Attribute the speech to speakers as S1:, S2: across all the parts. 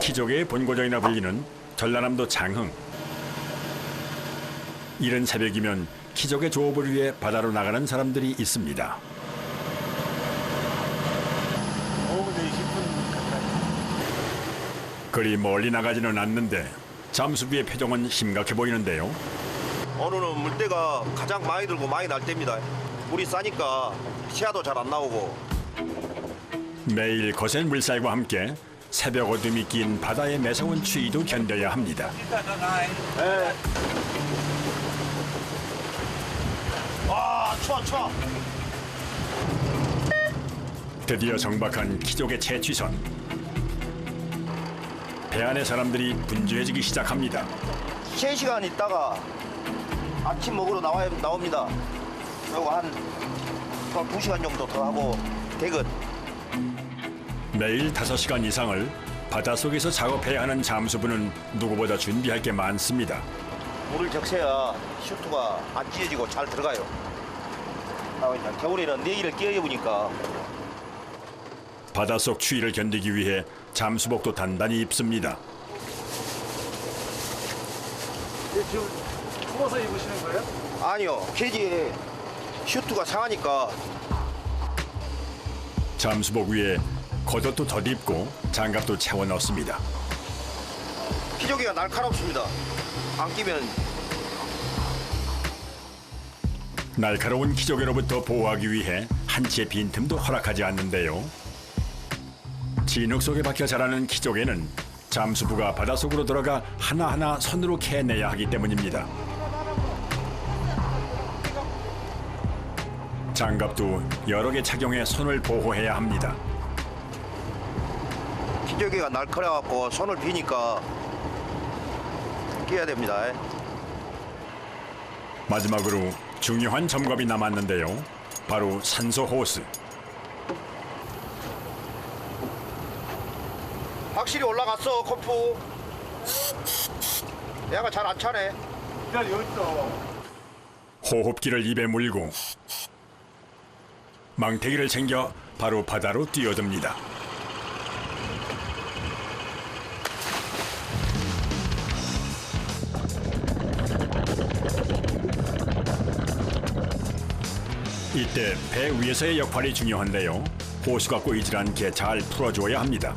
S1: 키조개의 본고장이나 불리는 전라남도 장흥. 이른 새벽이면 키조개 조업을 위해 바다로 나가는 사람들이 있습니다.
S2: 오후 4시 가까이.
S1: 그리 멀리 나가지는 않는데 잠수부의 표정은 심각해 보이는데요.
S3: 오늘은 물때가 가장 많이 들고 많이 날 때입니다. 물이 싸니까 시야도 잘 안 나오고.
S1: 매일 거센 물살과 함께 새벽 어둠이 낀 바다의 매서운 추위도 견뎌야 합니다.
S3: 네. 와, 추워.
S1: 드디어 정박한 키조개 채취선. 배 안의 사람들이 분주해지기 시작합니다.
S3: 3시간 있다가 아침 먹으러 나옵니다. 그리고 한 2시간 정도 더 하고 퇴근.
S1: 매일 5시간 이상을 바닷속에서 작업해야 하는 잠수부는 누구보다 준비할 게 많습니다.
S3: 물을 적셔야 슈트가 안 찢어지고 잘 들어가요. 겨울에는 내일을 끼어입으니까.
S1: 바닷속 추위를 견디기 위해 잠수복도 단단히 입습니다.
S2: 지금 추워서 입으시는 거예요?
S3: 아니요, 케이지에 슈트가 상하니까.
S1: 잠수복 위에 겉옷도 덧입고 장갑도 채워 넣습니다.
S3: 키조개가 날카롭습니다. 안 끼면.
S1: 날카로운 키조개로부터 보호하기 위해 한치의 빈틈도 허락하지 않는데요. 진흙 속에 박혀 자라는 키조개는 잠수부가 바닷속으로 들어가 하나하나 손으로 캐내야 하기 때문입니다. 장갑도 여러 개 착용해 손을 보호해야 합니다.
S3: 키조개가 날카로워갖고 손을 비니까 끼어야 됩니다.
S1: 마지막으로 중요한 점검이 남았는데요. 바로 산소 호스.
S3: 확실히 올라갔어, 코프. 얘가 잘 안 차네.
S2: 일단 여기 있어.
S1: 호흡기를 입에 물고 망태기를 챙겨 바로 바다로 뛰어듭니다. 이때 배 위에서의 역할이 중요한데요. 호수가 꼬이질 않게 잘 풀어줘야 합니다.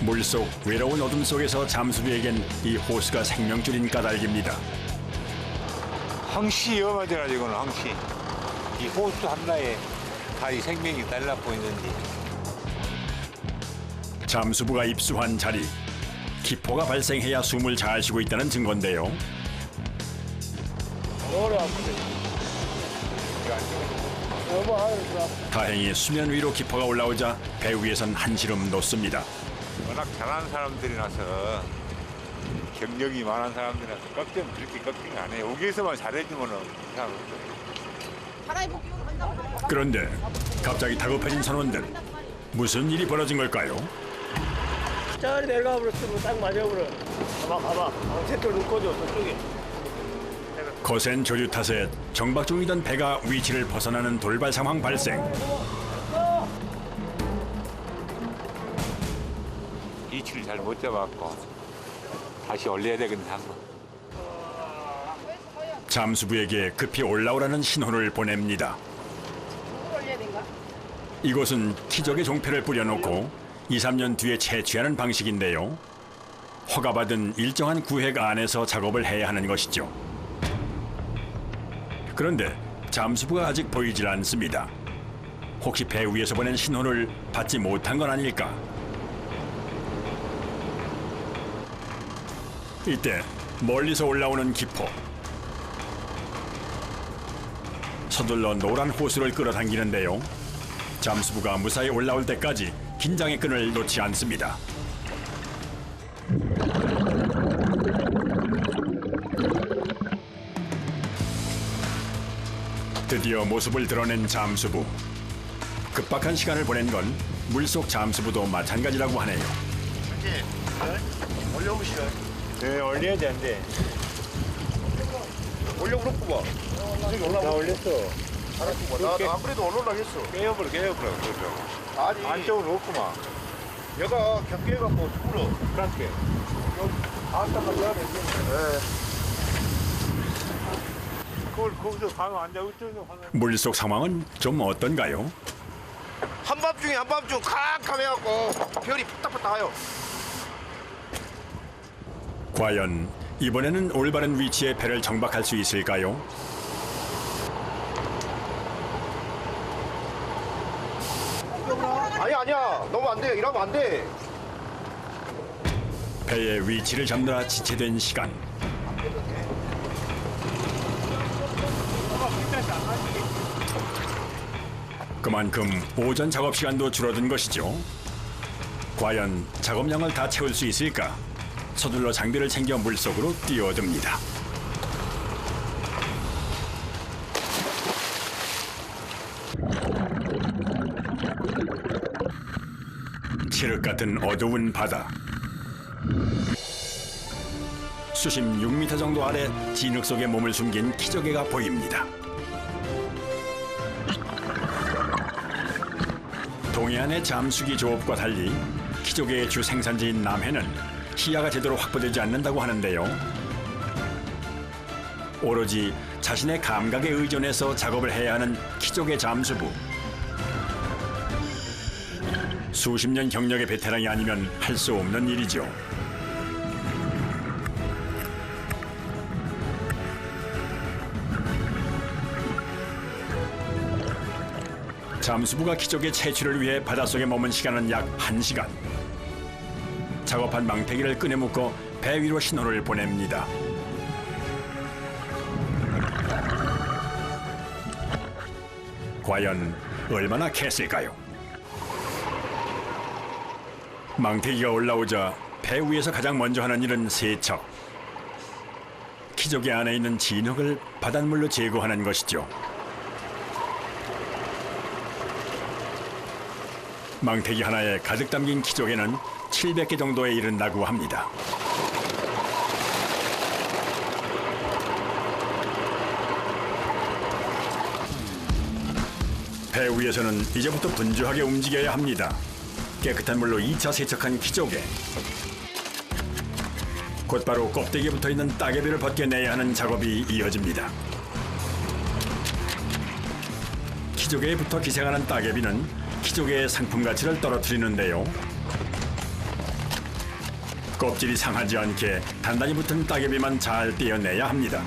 S1: 물속 외로운 어둠 속에서 잠수부에겐 이 호수가 생명줄인 까닭입니다.
S4: 항시 위험하잖아, 이거는 항시. 이 호수 하나에 다 이 생명이 달라붙고 있는데.
S1: 잠수부가 입수한 자리. 기포가 발생해야 숨을 잘 쉬고 있다는 증거인데요. 다행히 수면 위로 기포가 올라오자 배 위에선 한시름 놓습니다.
S4: 워낙 잘하는 사람들이라서 경력이 많은 사람들이라서 그렇게 걱정 안 해요. 여기에서만 잘해주면은 이상 없어요.
S1: 그런데 갑자기 다급해진 선원들. 무슨 일이 벌어진 걸까요?
S2: 저리 내려가 버렸으면 딱 맞아버려. 가봐. 방패돌 묶어줘, 저쪽에.
S1: 거센 조류 탓에 정박 중이던 배가 위치를 벗어나는 돌발 상황 발생.
S4: 이치를 잘 못 잡았고 다시 올려야 되겠는데 한번.
S1: 잠수부에게 급히 올라오라는 신호를 보냅니다. 이곳은 키조개 종패를 뿌려놓고 2, 3년 뒤에 채취하는 방식인데요. 허가받은 일정한 구획 안에서 작업을 해야 하는 것이죠. 그런데 잠수부가 아직 보이질 않습니다. 혹시 배 위에서 보낸 신호를 받지 못한 건 아닐까? 이때 멀리서 올라오는 기포. 서둘러 노란 호수를 끌어당기는데요. 잠수부가 무사히 올라올 때까지 긴장의 끈을 놓지 않습니다. 드디어 모습을 드러낸 잠수부. 급박한 시간을 보낸 건 물속 잠수부도 마찬가지라고 하네요.
S3: 이제 올려보시죠.
S4: 네, 올려야 되는데.
S3: 올려보고 봐.
S4: 나 올렸어.
S3: 나안 그래도 올라가겠어.
S4: 깨어버려 그러죠.
S3: 아니,
S4: 안쪽은 없구만.
S3: 얘가 겹겨갖고 죽으러.
S4: 그렇게.
S3: 안타가 돼야 되겠네.
S4: 그걸 거기서 가면 앉아 어쩌냐 하면.
S1: 물속 상황은 좀 어떤가요?
S3: 한밤중에 한밤중 캄캄해갖고 별이 푸딱푸딱 와요.
S1: 과연 이번에는 올바른 위치에 배를 정박할 수 있을까요?
S3: 아니야. 너무 안 돼. 이러면 안 돼.
S1: 배의 위치를 잡느라 지체된 시간. 그만큼 오전 작업 시간도 줄어든 것이죠. 과연 작업량을 다 채울 수 있을까? 서둘러 장비를 챙겨 물속으로 뛰어듭니다. 칠흑 같은 어두운 바다. 수심 6m 정도 아래 진흙 속에 몸을 숨긴 키조개가 보입니다. 동해안의 잠수기 조업과 달리 키조개의 주 생산지인 남해는 시야가 제대로 확보되지 않는다고 하는데요. 오로지 자신의 감각에 의존해서 작업을 해야 하는 키조개 잠수부. 수십 년 경력의 베테랑이 아니면 할 수 없는 일이죠. 잠수부가 키조개 채취를 위해 바닷속에 머문 시간은 약 1시간. 작업한 망태기를 끈에 묶어 배 위로 신호를 보냅니다. 과연 얼마나 캤을까요? 망태기가 올라오자 배 위에서 가장 먼저 하는 일은 세척. 키조개 안에 있는 진흙을 바닷물로 제거하는 것이죠. 망태기 하나에 가득 담긴 키조개는 700개 정도에 이른다고 합니다. 배 위에서는 이제부터 분주하게 움직여야 합니다. 깨끗한 물로 2차 세척한 키조개. 곧바로 껍데기에 붙어있는 따개비를 벗겨내야 하는 작업이 이어집니다. 키조개에 붙어 기생하는 따개비는 키조개의 상품 가치를 떨어뜨리는데요. 껍질이 상하지 않게 단단히 붙은 따개비만 잘 떼어내야 합니다.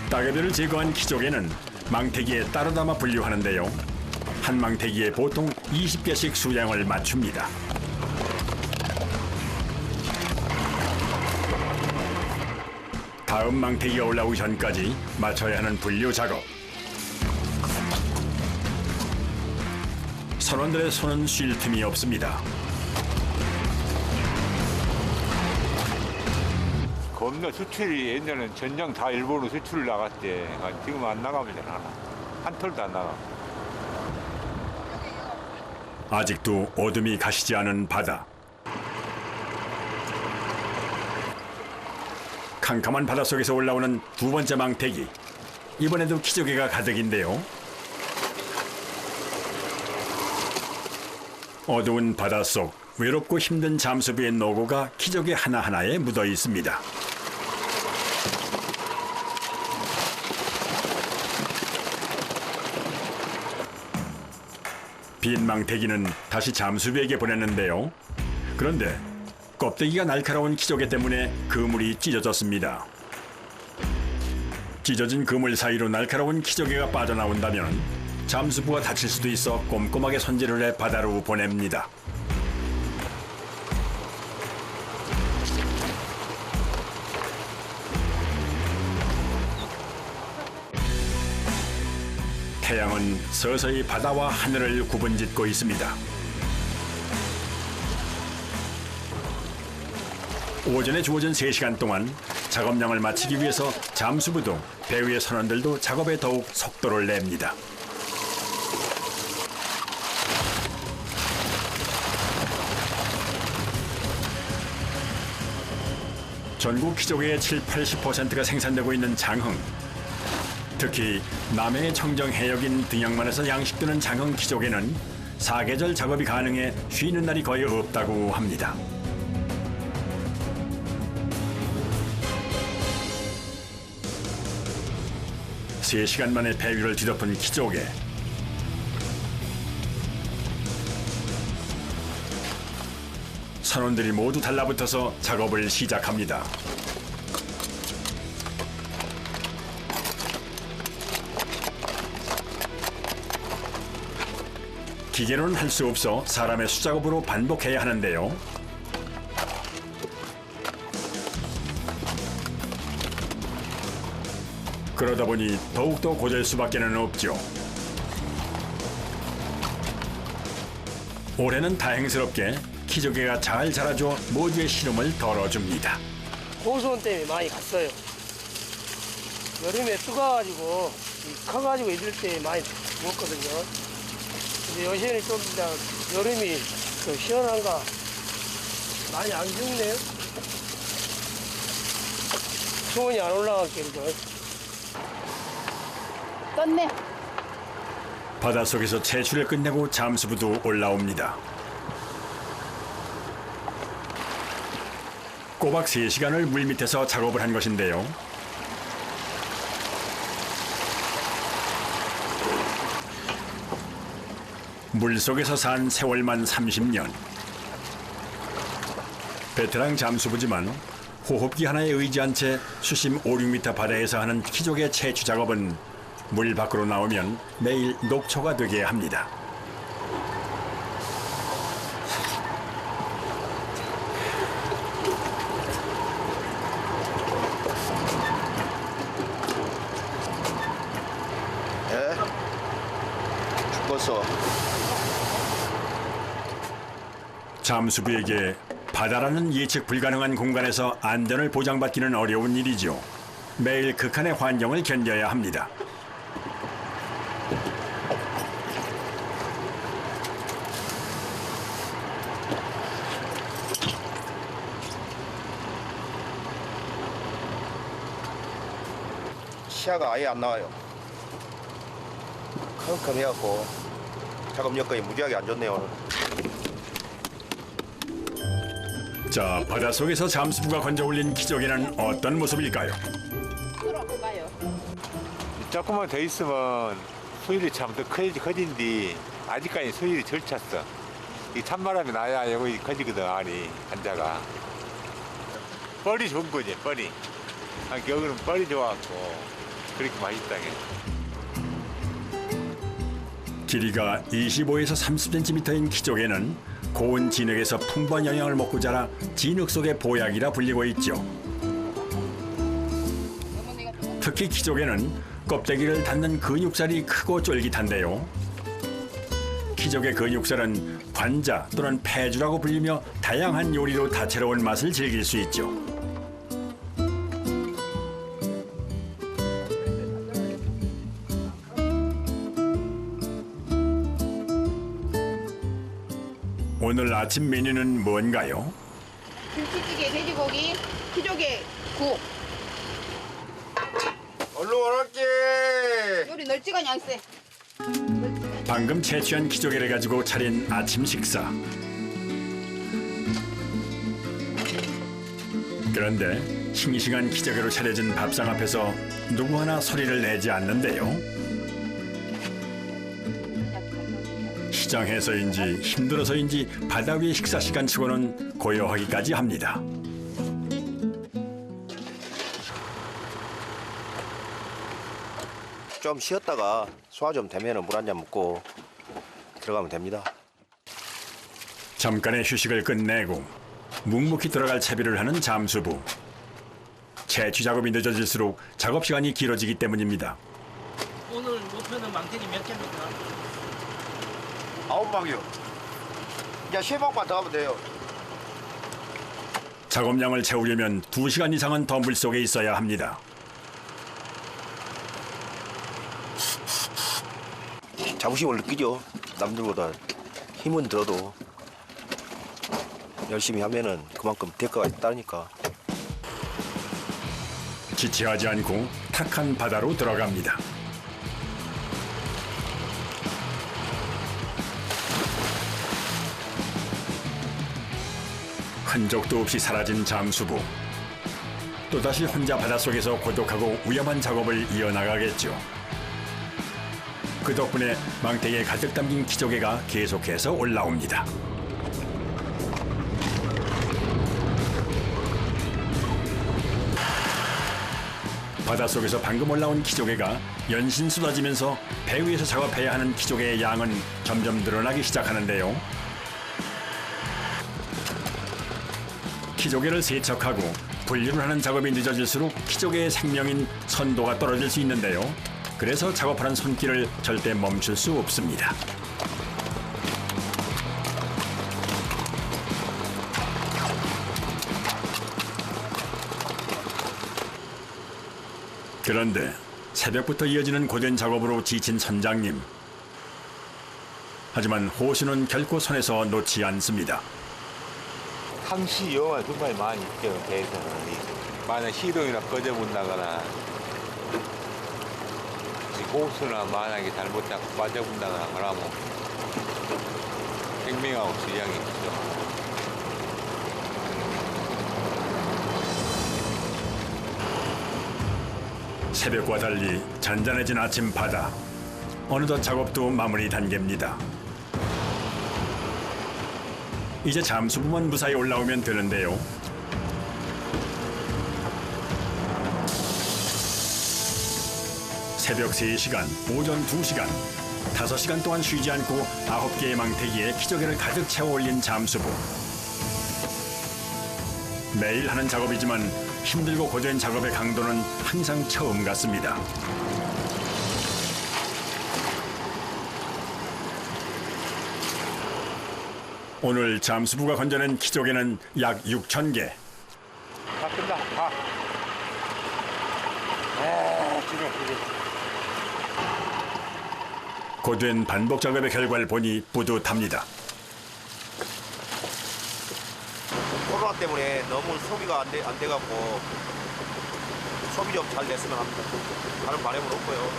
S1: 따개비를 제거한 키조개는 망태기에 따로 담아 분류하는데요. 한 망태기에 보통 20개씩 수량을 맞춥니다. 다음 망태기가 올라오기 전까지 마쳐야 하는 분류 작업. 선원들의 손은 쉴 틈이 없습니다.
S4: 겁나 수출이 옛날에는 전장 다 일본으로 수출 나갔대. 지금 안 나갑니다. 한 털도 안 나가.
S1: 아직도 어둠이 가시지 않은 바다. 캄캄한 바닷속에서 올라오는 두 번째 망태기. 이번에도 키조개가 가득인데요. 어두운 바닷속, 외롭고 힘든 잠수부의 노고가 키조개 하나하나에 묻어 있습니다. 빈 망태기는 다시 잠수부에게 보냈는데요. 그런데 껍데기가 날카로운 키조개 때문에 그물이 찢어졌습니다. 찢어진 그물 사이로 날카로운 키조개가 빠져나온다면 잠수부가 다칠 수도 있어 꼼꼼하게 손질을 해 바다로 보냅니다. 태양은 서서히 바다와 하늘을 구분짓고 있습니다. 오전에 주어진 3시간 동안 작업량을 마치기 위해서 잠수부도 배 위의 선원들도 작업에 더욱 속도를 냅니다. 전국 키조개의 70~80%가 생산되고 있는 장흥. 특히 남해의 청정 해역인 등양만에서 양식되는 장흥 키조개는 사계절 작업이 가능해 쉬는 날이 거의 없다고 합니다. 세 시간 만에 배 위를 뒤덮은 키조개. 선원들이 모두 달라붙어서 작업을 시작합니다. 기계로는 할 수 없어 사람의 수작업으로 반복해야 하는데요. 그러다 보니 더욱더 고될 수밖에는 없죠. 올해는 다행스럽게 키조개가 잘 자라줘 모두의 시름을 덜어줍니다.
S2: 고수원 때문에 많이 갔어요. 여름에 뜨거워가지고 커가지고 이럴 때 많이 먹거든요. 근데 요새는 좀 여름이 좀 시원한가 많이 안 죽네요. 수온이 안 올라갔겠죠.
S5: 떴네.
S1: 바닷속에서 채취를 끝내고 잠수부도 올라옵니다. 꼬박 3시간을 물밑에서 작업을 한 것인데요. 물속에서 산 세월만 30년. 베테랑 잠수부지만 호흡기 하나에 의지한 채 수심 5~6m 바다에서 하는 키조개 채취 작업은 물 밖으로 나오면 매일 녹초가 되게 합니다.
S3: 죽었어.
S1: 잠수부에게 바다라는 예측 불가능한 공간에서 안전을 보장받기는 어려운 일이죠. 매일 극한의 환경을 견뎌야 합니다.
S3: 시야가 아예 안 나와요. 컴컴해갖고 작업 여건이 무지하게 안 좋네요 오늘.
S1: 자, 바닷속에서 잠수부가 건져 올린 키조개는 어떤 모습일까요?
S5: 들어봐요.
S4: 조금만 더 있으면 수율이 참 더 커진디 아직까지 수율이 덜 찼어. 이 찬바람이 나야 여기 커지거든 알이 한자가. 뻘이 좋은 거지 뻘이. 여기는 뻘이 좋아갖고 그렇게 맛있다게.
S1: 길이가 25에서 30cm인 키조개는 고온 진흙에서 풍부한 영양을 먹고 자라 진흙 속의 보약이라 불리고 있죠. 특히 키조개는 껍데기를 닫는 근육살이 크고 쫄깃한데요. 키조개 근육살은 관자 또는 폐주라고 불리며 다양한 요리로 다채로운 맛을 즐길 수 있죠. 오늘 아침 메뉴는 뭔가요?
S5: 김치찌개, 돼지고기, 키조개, 국.
S3: 얼른 오랄게.
S5: 요리 널찍한 양세.
S1: 방금 채취한 키조개를 가지고 차린 아침 식사. 그런데 싱싱한 키조개로 차려진 밥상 앞에서 누구 하나 소리를 내지 않는데요. 시장에서인지 힘들어서인지 바다 위의 식사 시간치고는 고요하기까지 합니다.
S3: 좀 쉬었다가 소화 좀 되면 물 한 잔 먹고 들어가면 됩니다.
S1: 잠깐의 휴식을 끝내고 묵묵히 들어갈 채비를 하는 잠수부. 채취 작업이 늦어질수록 작업 시간이 길어지기 때문입니다.
S2: 오늘 목표는 망태기 몇 개입니까?
S3: 9방이요. 이제 3방만 더 하면 돼요.
S1: 작업량을 채우려면 2시간 이상은 더 물속에 있어야 합니다.
S3: 자부심을 느끼죠. 남들보다 힘은 들어도 열심히 하면은 그만큼 대가가 있다니까.
S1: 지체하지 않고 탁한 바다로 들어갑니다. 흔적도 없이 사라진 잠수부. 또다시 혼자 바닷속에서 고독하고 위험한 작업을 이어나가겠죠. 그 덕분에 망태기에 가득 담긴 키조개가 계속해서 올라옵니다. 바닷속에서 방금 올라온 키조개가 연신 쏟아지면서 배 위에서 작업해야 하는 키조개의 양은 점점 늘어나기 시작하는데요. 키조개를 세척하고 분류를 하는 작업이 늦어질수록 키조개의 생명인 선도가 떨어질 수 있는데요. 그래서 작업하는 손길을 절대 멈출 수 없습니다. 그런데 새벽부터 이어지는 고된 작업으로 지친 선장님. 하지만 호수는 결코 손에서 놓지 않습니다.
S4: 항시 영화 정말 많이 있죠. 배에서는 만약 시동이나 꺼져본다거나 호수나 만약에 잘못 잡고 빠져본다거나 그러면 생명하고 질량이 있죠.
S1: 새벽과 달리 잔잔해진 아침 바다. 어느덧 작업도 마무리 단계입니다. 이제 잠수부만 무사히 올라오면 되는데요. 새벽 3시간, 오전 2시간, 5시간 동안 쉬지 않고 9개의 망태기에 키조개를 가득 채워 올린 잠수부. 매일 하는 작업이지만 힘들고 고된 작업의 강도는 항상 처음 같습니다. 오늘 잠수부가 건져낸 키조개는 약 6,000개.
S4: 다 끝나. 다.
S1: 고된 반복 작업의 결과를 보니 뿌듯합니다.
S3: 코로나 때문에 너무 소비가 안 돼갖고 소비 좀 잘 됐으면 합니다. 다른 바람은 없고요.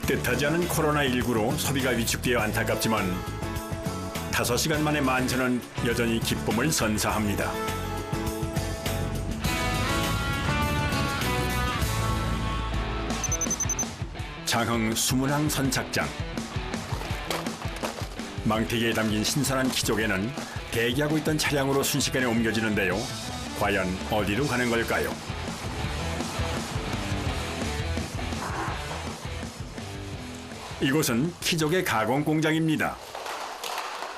S1: 뜻하지 않은 코로나19로 소비가 위축되어 안타깝지만 5시간 만에 만천은 여전히 기쁨을 선사합니다. 장흥 수문항 선착장. 망태기에 담긴 신선한 키조개는 대기하고 있던 차량으로 순식간에 옮겨지는데요. 과연 어디로 가는 걸까요? 이곳은 키조개 가공 공장입니다.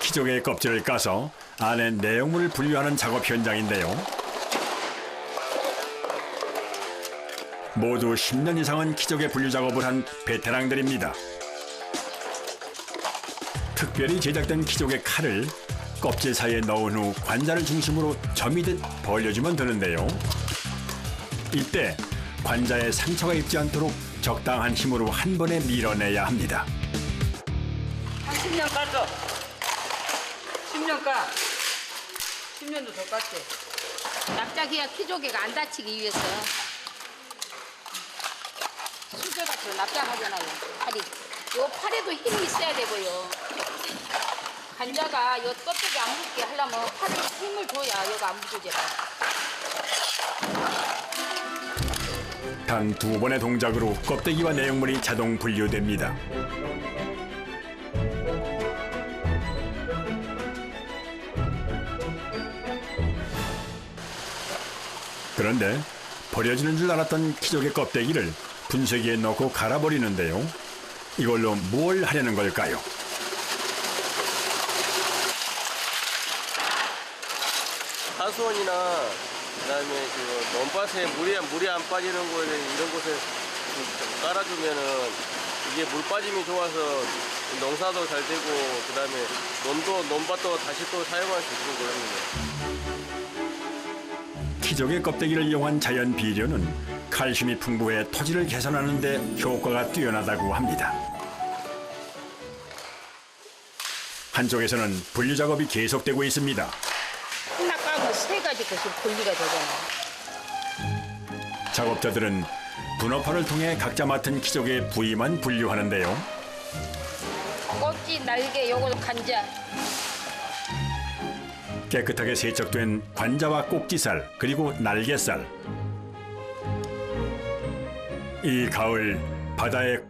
S1: 키조개의 껍질을 까서 안에 내용물을 분류하는 작업 현장인데요. 모두 10년 이상은 키조개 분류 작업을 한 베테랑들입니다. 특별히 제작된 키조개 칼을 껍질 사이에 넣은 후 관자를 중심으로 점이듯 벌려주면 되는데요. 이때 관자에 상처가 입지 않도록 적당한 힘으로 한 번에 밀어내야 합니다.
S6: 한 10년 깠어. 10년 까. 10년도 더 깠지.
S5: 납작이야 키조개가 안 다치기 위해서. 수저같이 납작하잖아요. 팔이. 요 팔에도 힘이 있어야 되고요. 관자가 요 껍데기 안 묻게 하려면 팔에 힘을 줘야 요가 안 묻어져요.
S1: 단 2번의 동작으로 껍데기와 내용물이 자동 분류됩니다. 그런데 버려지는 줄 알았던 키조개 껍데기를 분쇄기에 넣고 갈아버리는데요. 이걸로 뭘 하려는 걸까요?
S7: 하수원이나 그다음에 그 논밭에 물이 안 빠지는 거에 이런 곳에 깔아주면은 이게 물 빠짐이 좋아서 농사도 잘 되고 그다음에 논밭도 다시 또 사용할 수 있고 그럽니다.
S1: 키조개 껍데기를 이용한 자연 비료는 칼슘이 풍부해 토지를 개선하는 데 효과가 뛰어나다고 합니다. 한쪽에서는 분류 작업이 계속되고 있습니다.
S5: 끝났까? 작은 세 가지 것이 분리가 되잖아요.
S1: 작업자들은 분업화를 통해 각자 맡은 키조개 부위만 분류하는데요.
S5: 꼭지, 날개, 요거 간자.
S1: 깨끗하게 세척된 관자와 꼭지살 그리고 날개살. 이 가을 바다의